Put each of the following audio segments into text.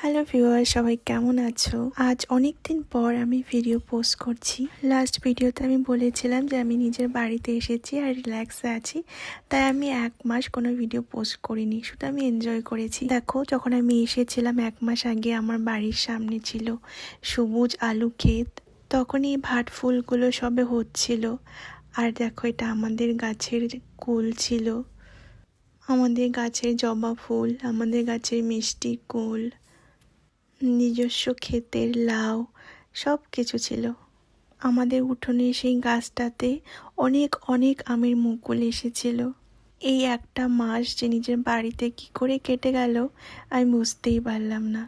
Hello viewer, সবাই কেমন আছো? আজ অনেক দিন পর আমি ভিডিও পোস্ট করছি। লাস্ট ভিডিওতে আমি বলেছিলাম যে আমি নিজের বাড়িতে এসেছি আর রিল্যাক্সে আছি, তাই আমি 1 মাস কোনো ভিডিও পোস্ট করিনি, শুধু আমি এনজয় করেছি। দেখো, যখন আমি এসেছিলাম 1 মাস আগে আমার বাড়ির সামনে ছিল সবুজ আলু ক্ষেত। তখনই ভাট ফুলগুলো সবে হচ্ছিল। আর দেখো, এটা আমাদের গাছের কুল ছিল, আমাদের গাছের জবা ফুল, আমাদের গাছের মিষ্টি কুল, নিজস্ব ক্ষেতের লাউ, সব কিছু ছিল। আমাদের উঠোনে সেই গাছটাতে অনেক অনেক আমের মুকুল এসেছিল। এই 1 মাস যে নিজের বাড়িতে কি করে কেটে গেল আমি বুঝতেই পারলাম না।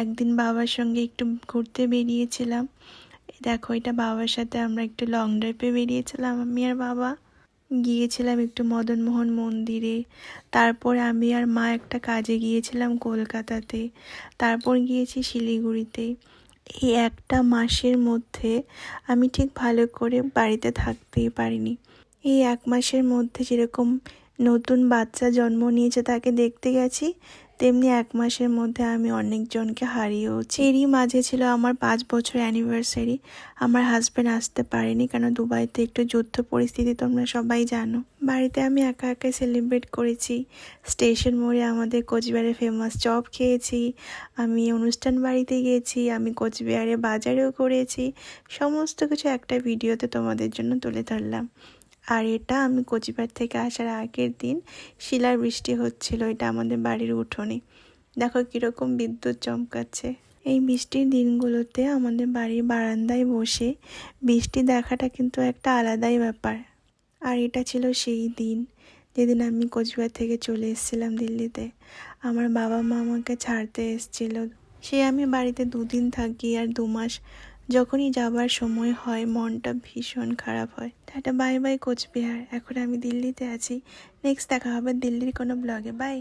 একদিন বাবার সঙ্গে একটু ঘুরতে বেরিয়েছিলাম। দেখো, এটা বাবার সাথে আমরা একটু লং ড্রাইভে বেরিয়েছিলাম, আমি আর বাবা। গিয়েছিলাম একটু মদনমোহন মন্দিরে, তারপর আমি আর মা একটা কাজে গিয়েছিলাম কলকাতাতে, তারপর গিয়েছি শিলিগুড়িতে। এই 1 মাসের মধ্যে আমি ঠিক ভালো করে বাড়িতে থাকতেই পারিনি। এই 1 মাসের মধ্যে যেরকম নতুন বাচ্চা জন্ম নিয়েছে তাকে দেখতে গেছি, তেমনি 1 মাসের মধ্যে আমি অনেকজনকে হারিয়েওছি। এরই মাঝে ছিল আমার 5 বছর অ্যানিভার্সারি। আমার হাজব্যান্ড আসতে পারেনি, কেন দুবাইতে একটু যুদ্ধ পরিস্থিতি, তোমরা সবাই জানো। বাড়িতে আমি একা একাই সেলিব্রেট করেছি। স্টেশন মোড়ে আমাদের কোচবিহারের ফেমাস চপ খেয়েছি, আমি অনুষ্ঠান বাড়িতে গিয়েছি, আমি কোচবিহারে বাজারেও করেছি। সমস্ত কিছু একটা ভিডিওতে তোমাদের জন্য তুলে ধরলাম। আর এটা আমি কোচবিহার থেকে আসার আগের দিন শিলার বৃষ্টি হচ্ছিল, এটা আমাদের বাড়ির উঠোনে। দেখো কীরকম বিদ্যুৎ চমকাচ্ছে। এই বৃষ্টির দিনগুলোতে আমাদের বাড়ির বারান্দায় বসে বৃষ্টি দেখাটা কিন্তু একটা আলাদাই ব্যাপার। আর এটা ছিল সেই দিন যেদিন আমি কোচবিহার থেকে চলে এসেছিলাম দিল্লিতে। আমার বাবা মা আমাকে ছাড়তে এসেছিল। সে আমি বাড়িতে 2 দিন থাকি, আর 2 মাস যখনই যাবার সময় হয় মনটা ভীষণ খারাপ হয়। Tata, bye bye Cooch Behar. এখন আমি দিল্লিতে আছি। নেক্সট দেখা হবে দিল্লির কোনো ব্লগে। বাই।